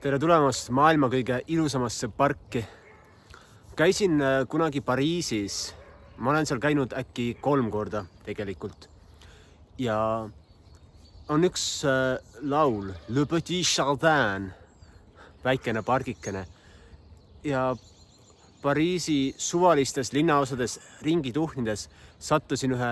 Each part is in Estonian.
Tere tulemast maailma kõige ilusamasse parki. Käisin kunagi Pariisis. Ma olen seal käinud äkki 3 korda tegelikult. Ja on üks laul, Le Petit Jardin, väikene pargikene. Ja Pariisi suvalistes linnaosades ringi tuhnides sattusin ühe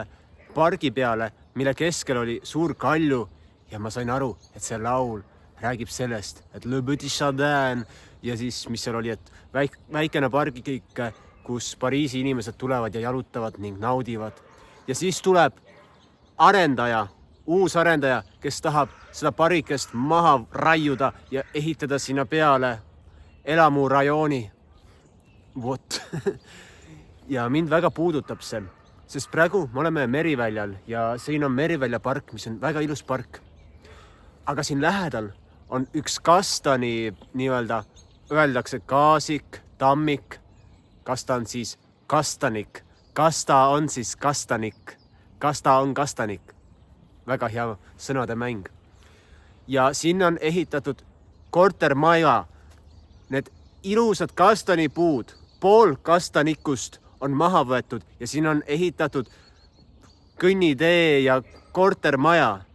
pargi peale, mille keskel oli suur kalju ja ma sain aru, et see laul räägib sellest, et Le Petit Jardin ja siis, mis seal oli, et väikene pargikik, kus Pariisi inimesed tulevad ja jalutavad ning naudivad. Ja siis tuleb uus arendaja, kes tahab seda parikest maha raiuda ja ehitada sinna peale elamurajooni. Vot. Ja mind väga puudutab see, sest praegu me oleme Meriväljal ja siin on Merivälja park, mis on väga ilus park. Aga siin lähedal on üks kastani nii-öelda, öeldakse kaasik, tammik, kas ta on siis kastanik, kas ta on siis kastanik, kas ta on kastanik. Väga hea sõnade mäng. Ja sinna on ehitatud kortermaja. Need ilusad kastanipuud, pool kastanikust on maha võetud ja siin on ehitatud kõnnitee ja kortermaja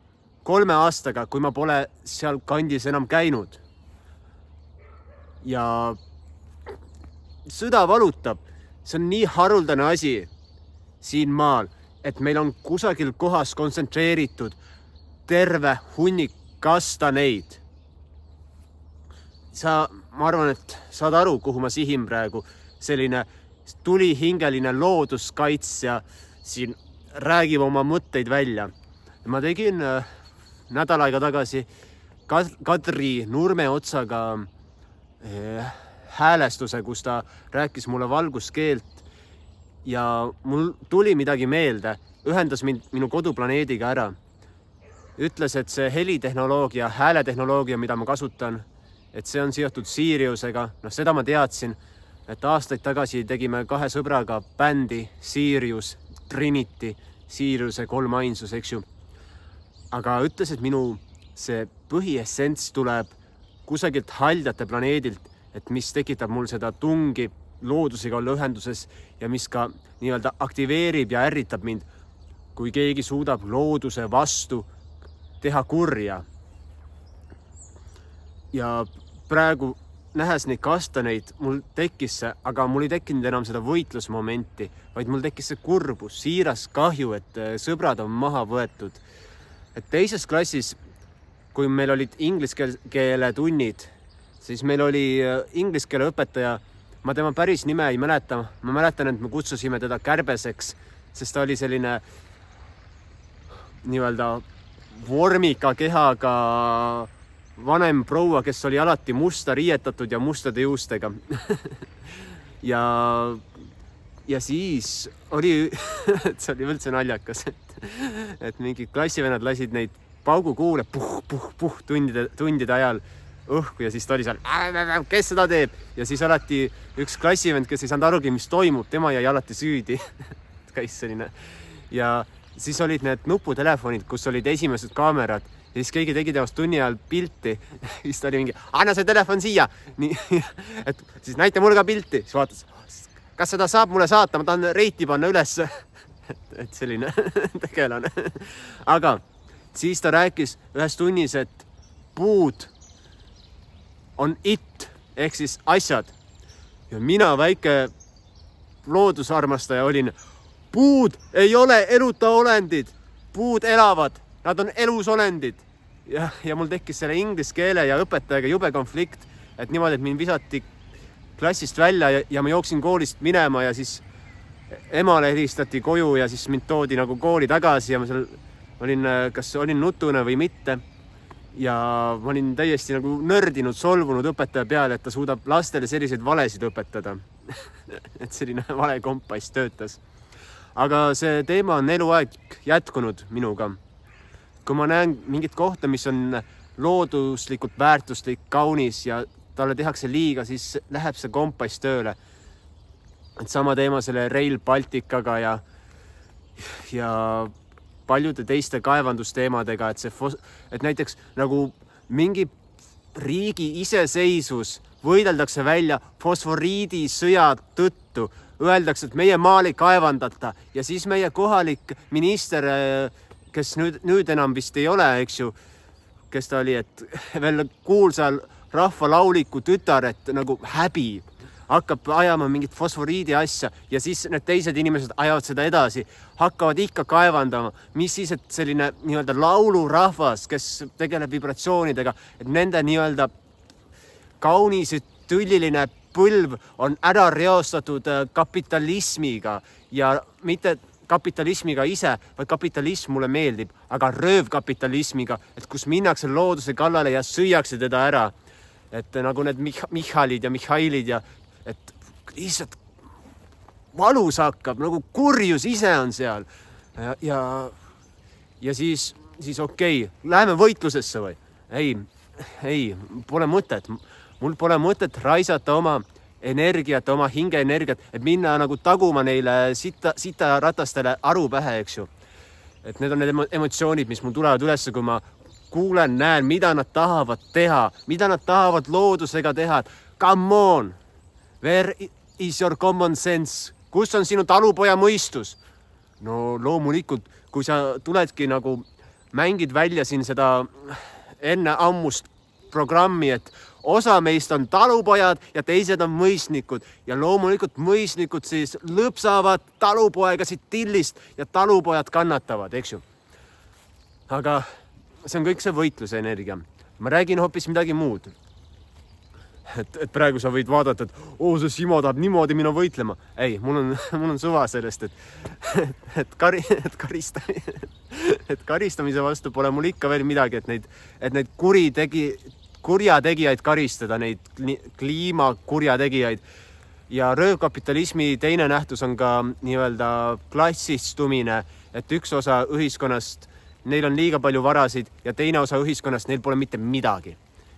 3 aastaga, kui ma pole seal kandis enam käinud. Ja sõda valutab. See on nii haruldane asi siin maal, et meil on kusagil kohas kontsentreeritud terve hunnik kastaneid. Ma arvan, et saad aru, kuhu ma sihin praegu. Selline tulihingeline looduskaitsja siin räägib oma mõtteid välja. Ma tegin nädal aega tagasi Kadri Nurmeotsaga häälestuse, kus ta rääkis mulle valguskeelt ja mul tuli midagi meelde, ühendas mind minu koduplaneediga ära. Ütles, et see helitehnoloogia, hääletehnoloogia, mida ma kasutan, et see on seotud Siriusega. Seda ma teadsin, et aastaid tagasi tegime 2 sõbraga bändi Sirius, Trinity, Siriuse 3 ainsus, eks ju. Aga ütles, et minu see põhiessents tuleb kusagilt haldjate planeedilt, et mis tekitab mul seda tungi loodusega olla ühenduses ja mis ka nii-öelda aktiveerib ja ärritab mind, kui keegi suudab looduse vastu teha kurja. Ja praegu nähes neid kastaneid, mul tekkis see, aga mul ei tekkinud enam seda võitlusmomenti, vaid mul tekkis see kurbus, siiras kahju, et sõbrad on maha võetud. Et 2. klassis, kui meil olid inglise keele tunnid, siis meil oli inglise keele õpetaja, ma tema päris nime ei mäleta, ma mäletan, et me kutsusime teda Kärbeseks, sest ta oli selline nii-öelda vormika kehaga vanem proua, kes oli alati musta riietatud ja mustade juustega. ja siis oli, see oli üldse naljakas, et mingid klassivennad lasid neid paugukuule puh tundide ajal õhku ja siis ta oli seal, kes seda teeb? Ja siis alati üks klassivend, kes ei saanud arugi, mis toimub, tema jäi alati süüdi. Käis selline. Ja siis olid need nuputelefonid, kus olid esimesed kaamerad. Ja siis keegi tegi teost tunni ajal pilti. Siis ta oli mingi, anna see telefon siia. Nii, et siis näita mulle ka pilti. Siis vaatas, kas seda saab mulle saata? Ma tahan reiti panna üles. Et selline tegelane. Aga siis ta rääkis ühes tunnis, et puud on ehk siis asjad. Ja mina väike loodusarmastaja olin, puud ei ole eluta olendid. Puud elavad. Nad on elusolendid. Ja mul tekkis selle inglise keele ja õpetajaga jube konflikt, et niimoodi, et mind visati klassist välja ja ma jooksin koolist minema ja siis emale helistati koju ja siis mind toodi nagu kooli tagasi ja ma seal kas olin nutune või mitte. Ja ma olin täiesti nagu nördinud, solvunud õpetaja peale, et ta suudab lastele selliseid valesid õpetada. Et selline vale kompass töötas. Aga see teema on eluaeg jätkunud minuga. Kui ma näen mingit kohta, mis on looduslikult väärtuslik, kaunis ja talle tehakse liiga, siis läheb see kompass tööle. Et sama teema selle Rail Balticaga ja paljude teiste kaevandusteemadega, et näiteks nagu mingi riigi iseseisvus võideldakse välja fosforiidi sõja tõttu. Öeldakse, et meie maal ei kaevandata ja siis meie kohalik minister, kes nüüd enam vist ei ole, eks ju, kes ta oli, et veel kuulsal rahvalauliku tütar, et nagu häbi hakkab ajama mingit fosforiidi asja ja siis need teised inimesed ajavad seda edasi, hakkavad ikka kaevandama. Mis siis, et selline nii-öelda laulurahvas, kes tegeleb vibratsioonidega, et nende nii-öelda kaunis tülliline põlv on ära reostatud kapitalismiga ja mitte kapitalismiga ise, vaid kapitalism mulle meeldib, aga röövkapitalismiga, et kus minnakse looduse kallale ja süüakse teda ära. Et nagu need Michalid ja Mihhailid ja et lihtsalt valus hakkab, nagu kurjus ise on seal. Ja siis okei, läheme võitlusesse või? Ei, pole mõtet. Mul pole mõtet raisata oma energiat, oma hingeenergiat, et minna nagu taguma neile sita ratastele aru pähe, eks ju. Et need on need emotsioonid, mis mul tulevad üles, kui ma kuulen, näen, mida nad tahavad teha, mida nad tahavad loodusega teha. Come on! Where is your common sense? Kus on sinu talupoja mõistus? No loomulikult, kui sa tuledki nagu mängid välja siin seda enne ammust programmi, et osa meist on talupojad ja teised on mõisnikud ja loomulikult mõisnikud siis lõpsavad talupoegasid tillist ja talupojad kannatavad, eks ju. Aga see on kõik see võitluse energia. Ma räägin hoopis midagi muud. Et praegu sa võid vaadata, et see Simo tahab niimoodi minu võitlema. Ei, mul on suva sellest, et karistamise vastu pole mul ikka veel midagi, et neid kurjategijaid karistada, neid kliimakurjategijaid. Ja röövkapitalismi teine nähtus on ka nii-öelda klassistumine, et üks osa ühiskonnast, neil on liiga palju varasid ja teine osa ühiskonnast, neil pole mitte midagi.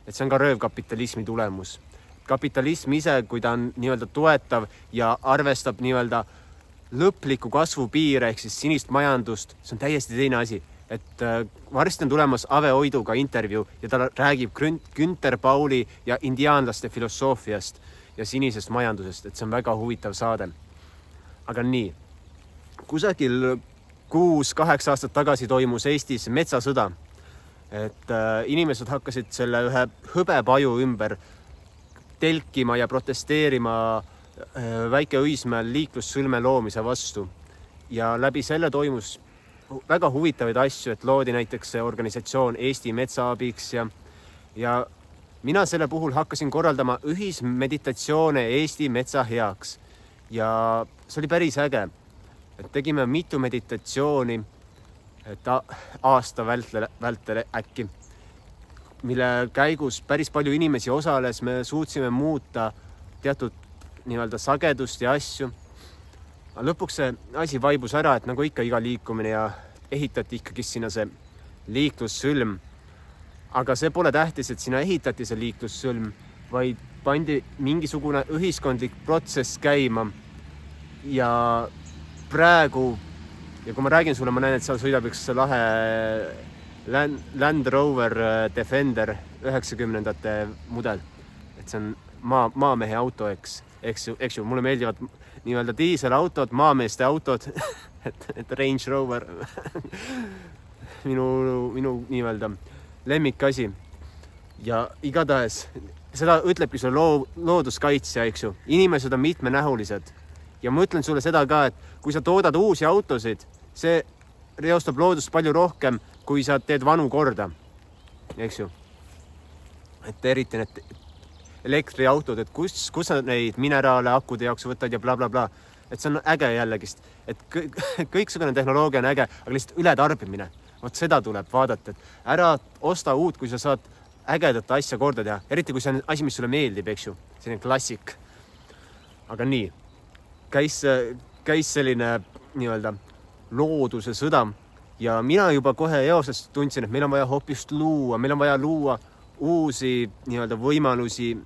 Et see on ka röövkapitalismi tulemus. Kapitalism ise, kui ta on nii-öelda toetav ja arvestab nii-öelda lõpliku kasvu piire ehk siis sinist majandust, see on täiesti teine asi. Et varsti on tulemas Ave Oiduga intervjuu ja ta räägib Günther Pauli ja indiaanlaste filosoofiast ja sinisest majandusest, et see on väga huvitav saade. Aga nii, kusagil 6-8 aastat tagasi toimus Eestis metsasõda. Et inimesed hakkasid selle ühe hõbepaju ümber telkima ja protesteerima Väike-Õismäel liiklussõlme loomise vastu. Ja läbi selle toimus väga huvitavaid asju, et loodi näiteks organisatsioon Eesti Metsaabiks ja mina selle puhul hakkasin korraldama ühismeditatsioone Eesti metsa heaks. Ja see oli päris äge, et tegime mitu meditatsiooni et aasta vältel äkki, mille käigus päris palju inimesi osales, me suutsime muuta teatud nii-öelda sagedust ja asju. Aga lõpuks see asi vaibus ära, et nagu ikka iga liikumine ja ehitati ikkagi sinna see liiklussõlm. Aga see pole tähtis, et sinna ehitati see liiklussõlm, vaid pandi mingisugune ühiskondlik protsess käima. Ja praegu ja kui ma räägin sulle, ma näen, et seal sõidab üks lahe Land Rover Defender 90ndate mudel. Et see on maamehe auto, eks ju, mulle meeldivad nii-öelda diiselautod, maameeste autod, et Range Rover, minu nii-öelda lemmikasi. Ja igatahes, seda ütlebki see looduskaitsja, eks ju. Inimesed on mitmenähulised. Ja ma ütlen sulle seda ka, et kui sa toodad uusi autosid, see reostab loodust palju rohkem, kui sa teed vanu korda, eks ju. Et eriti need elektriautod, et kus sa neid mineraale akude jaoks võtad ja bla bla bla. Et see on äge jällegist. Et kõiksugune tehnoloogia on äge, aga lihtsalt ületarbimine. Vot seda tuleb vaadata, et ära osta uut, kui sa saad ägedat asja korda teha. Eriti kui see on asi, mis sulle meeldib, eks ju. Selline klassik. Aga nii, käis selline nii-öelda looduse sõda ja mina juba kohe eosest tundsin, et meil on vaja hoopis luua uusi nii-öelda võimalusi,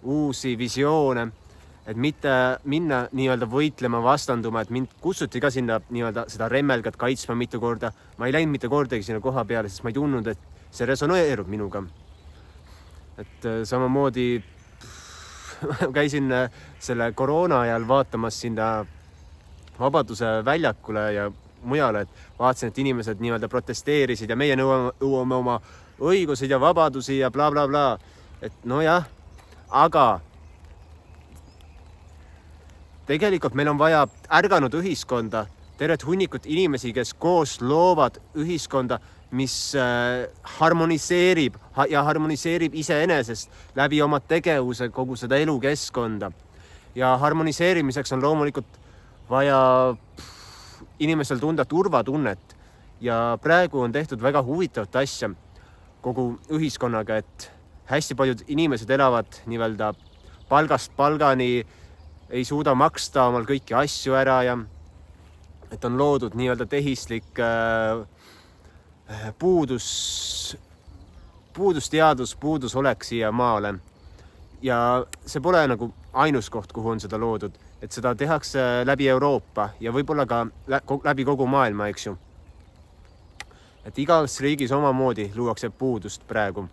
uusi visioone, et mitte minna nii-öelda võitlema, vastanduma, et mind kutsuti ka sinna nii-öelda seda remmelgat kaitsma mitu korda. Ma ei läinud mitte kordagi sinna koha peale, sest ma ei tundnud, et see resoneerub minuga. et samamoodi käisin selle koroona ajal vaatamas sinna Vabaduse väljakule ja mujale, et vaatasin, et inimesed nii-öelda protesteerisid ja meie nõuame oma õigusid ja vabadusi ja bla, bla, bla. Et nojah, aga tegelikult meil on vaja ärganud ühiskonda, tervet hunnikut inimesi, kes koos loovad ühiskonda, mis harmoniseerib iseenesest läbi oma tegevuse kogu seda elukeskkonda. Ja harmoniseerimiseks on loomulikult vaja inimestel tunda turvatunnet ja praegu on tehtud väga huvitavat asja kogu ühiskonnaga, et hästi paljud inimesed elavad nii-öelda palgast palgani, ei suuda maksta omal kõiki asju ära ja et on loodud nii-öelda tehislik puudusteadus, puudusolek siia maale. Ja see pole nagu ainus koht, kuhu on seda loodud, et seda tehakse läbi Euroopa ja võib-olla ka läbi kogu maailma, eks ju. Et igas riigis omamoodi luuakse puudust praegu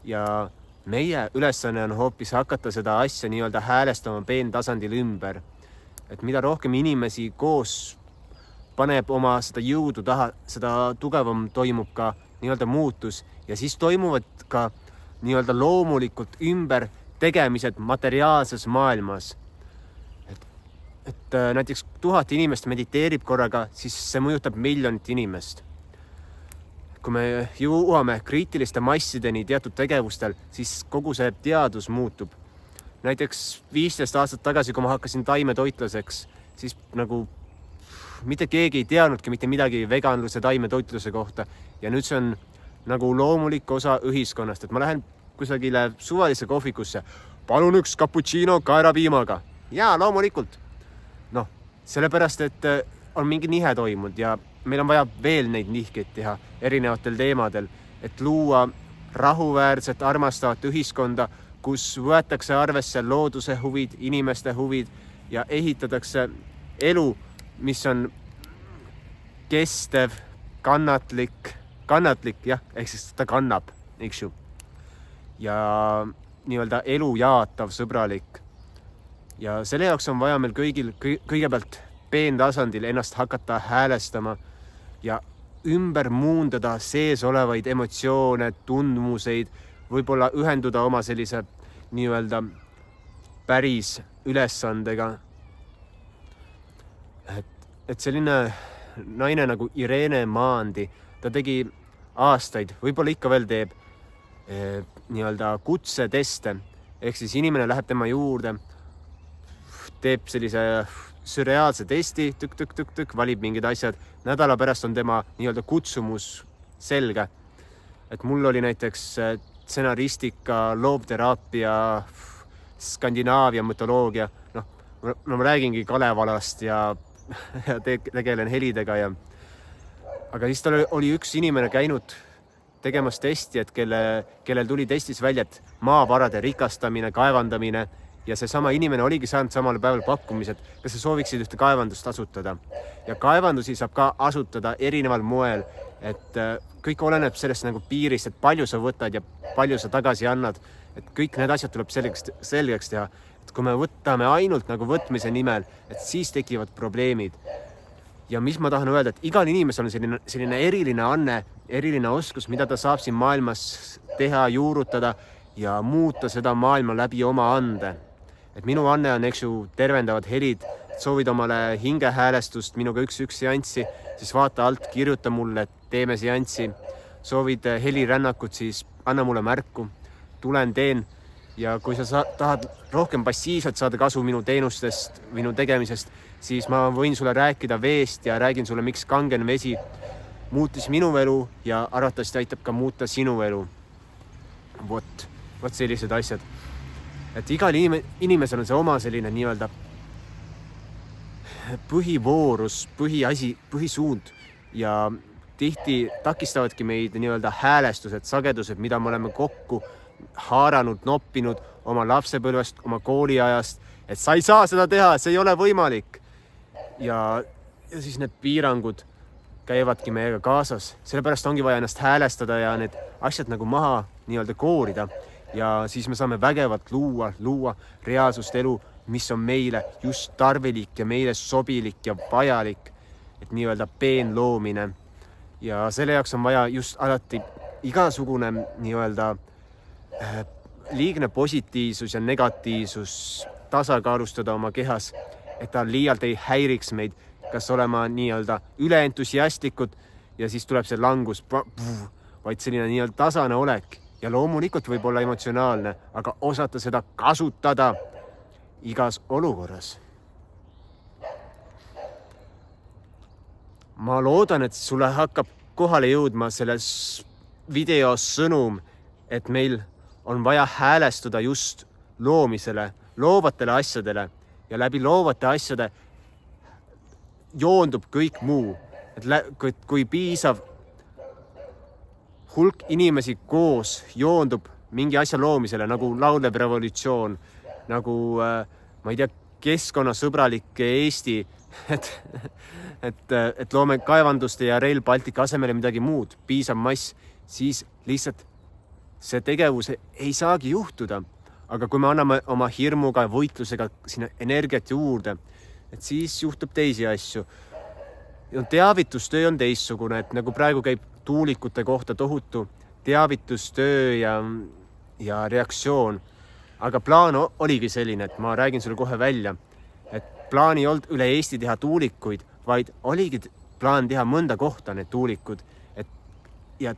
ja meie ülesanne on hoopis hakata seda asja nii-öelda häälestama peentasandil ümber. Et mida rohkem inimesi koos paneb oma seda jõudu taha, seda tugevam toimub ka nii-öelda muutus ja siis toimuvad ka nii-öelda loomulikult ümber tegemised materiaalses maailmas. Et näiteks 1000 inimest mediteerib korraga, siis see mõjutab 1 miljonit inimest. Kui me jõuame kriitiliste massideni teatud tegevustel, siis kogu see teadus muutub. Näiteks 15 aastat tagasi, kui ma hakkasin taimetoitlaseks, siis nagu mitte keegi ei teadnudki mitte midagi veganluse taimetoitluse kohta ja nüüd see on nagu loomulik osa ühiskonnast, et ma lähen kusagile suvalisse kohvikusse, palun üks cappuccino kaerapiimaga. Jaa, loomulikult. Noh, sellepärast, et on mingi nihe toimunud ja meil on vaja veel neid nihkeid teha erinevatel teemadel, et luua rahuväärset, armastavat ühiskonda, kus võetakse arvesse looduse huvid, inimeste huvid ja ehitatakse elu, mis on kestev, kannatlik, jah, ehk siis ta kannab, eks ju. Ja nii-öelda elu jaatav, sõbralik. Ja selle jaoks on vaja meil kõigepealt peentasandil ennast hakata häälestama ja ümber muundada sees olevaid emotsioone, tundmuseid, võib-olla ühenduda oma sellise nii-öelda päris ülesandega. Et selline naine nagu Irene Maandi, ta tegi aastaid, võib-olla ikka veel teeb nii-öelda kutseteste, ehk siis inimene läheb tema juurde, teeb sellise sürreaalse testi, tükk, valib mingid asjad, nädala pärast on tema nii-öelda kutsumus selge. Et mul oli näiteks stsenaristika, loovteraapia, Skandinaavia mütoloogia, ma räägingi Kalevalast ja tegelen helidega ja aga siis tal oli üks inimene käinud tegemas testi, et kellel tuli testis välja, et maavarade rikastamine, kaevandamine ja seesama inimene oligi saanud samal päeval pakkumised, kas sa sooviksid ühte kaevandust asutada. Ja kaevandusi saab ka asutada erineval moel, et kõik oleneb sellest nagu piirist, et palju sa võtad ja palju sa tagasi annad, et kõik need asjad tuleb selgeks teha. Et kui me võtame ainult nagu võtmise nimel, et siis tekivad probleemid. Ja mis ma tahan öelda, et igal inimesel on selline eriline anne, eriline oskus, mida ta saab siin maailmas teha, juurutada ja muuta seda maailma läbi oma ande. Et minu anne on, eks ju, tervendavad helid, soovid omale hingehäälestust minuga üks seanssi, siis vaata alt, kirjuta mulle, teeme seanssi. Soovid helirännakut, siis anna mulle märku, tulen teen. Ja kui sa tahad rohkem passiivselt saada kasu minu teenustest, minu tegemisest, siis ma võin sulle rääkida veest ja räägin sulle, miks kangen vesi muutis minu elu ja arvatavasti aitab ka muuta sinu elu. Vot sellised asjad. Et igal inimesel on see oma selline nii-öelda põhivoorus, põhiasi, põhisuund ja tihti takistavadki meid nii-öelda häälestused, sagedused, mida me oleme kokku haaranud, noppinud oma lapsepõlvest, oma kooliajast, et sa ei saa seda teha, see ei ole võimalik. Ja siis need piirangud käivadki meiega kaasas. Sellepärast ongi vaja ennast häälestada ja need asjad nagu maha nii-öelda koorida ja siis me saame vägevalt luua reaalsust elu, mis on meile just tarvilik ja meile sobilik ja vajalik, et nii-öelda peenloomine. Ja selle jaoks on vaja just alati igasugune nii-öelda liigne positiivsus ja negatiivsus tasakaalustada oma kehas, et ta liialt ei häiriks meid, kas olema nii-öelda üleentusiastlikud ja siis tuleb see langus, vaid selline nii-öelda tasane olek ja loomulikult võib olla emotsionaalne, aga osata seda kasutada igas olukorras. Ma loodan, et sulle hakkab kohale jõudma selles videos sõnum, et meil on vaja häälestuda just loomisele, loovatele asjadele ja läbi loovate asjade joondub kõik muu. Et kui piisav hulk inimesi koos joondub mingi asja loomisele, nagu laulev revolutsioon, nagu, ma ei tea, keskkonnasõbralik Eesti, et loome kaevanduste ja Rail Baltica asemele midagi muud, piisav mass, siis lihtsalt see tegevus ei saagi juhtuda. Aga kui me anname oma hirmuga ja võitlusega sinna energiat juurde, et siis juhtub teisi asju. Ja teavitustöö on teistsugune, et nagu praegu käib tuulikute kohta tohutu teavitustöö ja reaktsioon. Aga plaan oligi selline, et ma räägin sulle kohe välja, et plaan ei olnud üle Eesti teha tuulikuid, vaid oligi plaan teha mõnda kohta need tuulikud, ja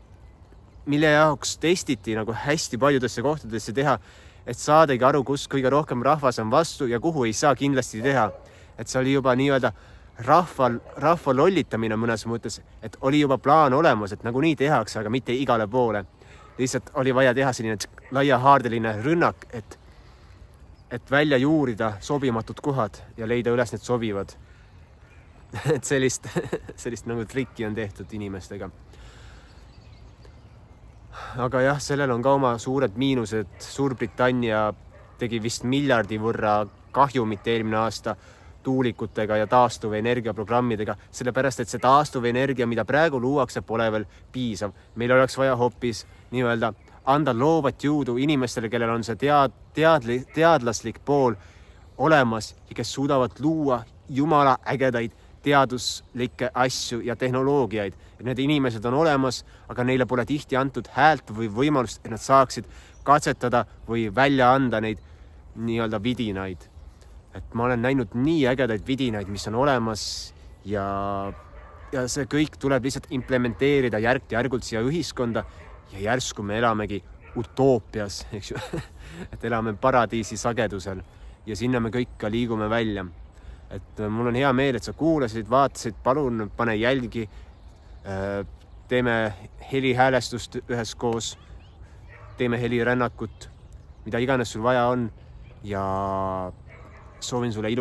mille jaoks testiti nagu hästi paljudesse kohtadesse teha, et saadagi aru, kus kõige rohkem rahvas on vastu ja kuhu ei saa kindlasti teha. Et see oli juba nii-öelda rahva lollitamine mõnes mõttes, et oli juba plaan olemas, et nagu nii tehakse, aga mitte igale poole. Lihtsalt oli vaja teha selline laiahaardeline rünnak, et välja juurida sobimatud kohad ja leida üles need sobivad. Et sellist nagu trikki on tehtud inimestega. Aga jah, sellel on ka oma suured miinused. Suurbritannia tegi vist miljardi võrra kahjumit eelmine aasta tuulikutega ja taastuvenergiaprogrammidega, sellepärast, et see taastuvenergia, mida praegu luuakse, pole veel piisav. Meil oleks vaja hoopis nii-öelda anda loovat jõudu inimestele, kellel on see teadlaslik pool olemas ja kes suudavad luua jumala ägedaid teaduslikke asju ja tehnoloogiaid. Et need inimesed on olemas, aga neile pole tihti antud häält või võimalust, et nad saaksid katsetada või välja anda neid nii-öelda vidinaid. Et ma olen näinud nii ägedaid vidinaid, mis on olemas ja see kõik tuleb lihtsalt implementeerida järk-järgult siia ühiskonda ja järsku me elamegi utoopias, eks ju, et elame paradiisi sagedusel ja sinna me kõik ka liigume välja. Et mul on hea meel, et sa kuulasid, vaatasid, palun pane jälgi, teeme helihäälestust üheskoos, teeme helirännakut, mida iganes sul vaja on ja soovin sulle ilu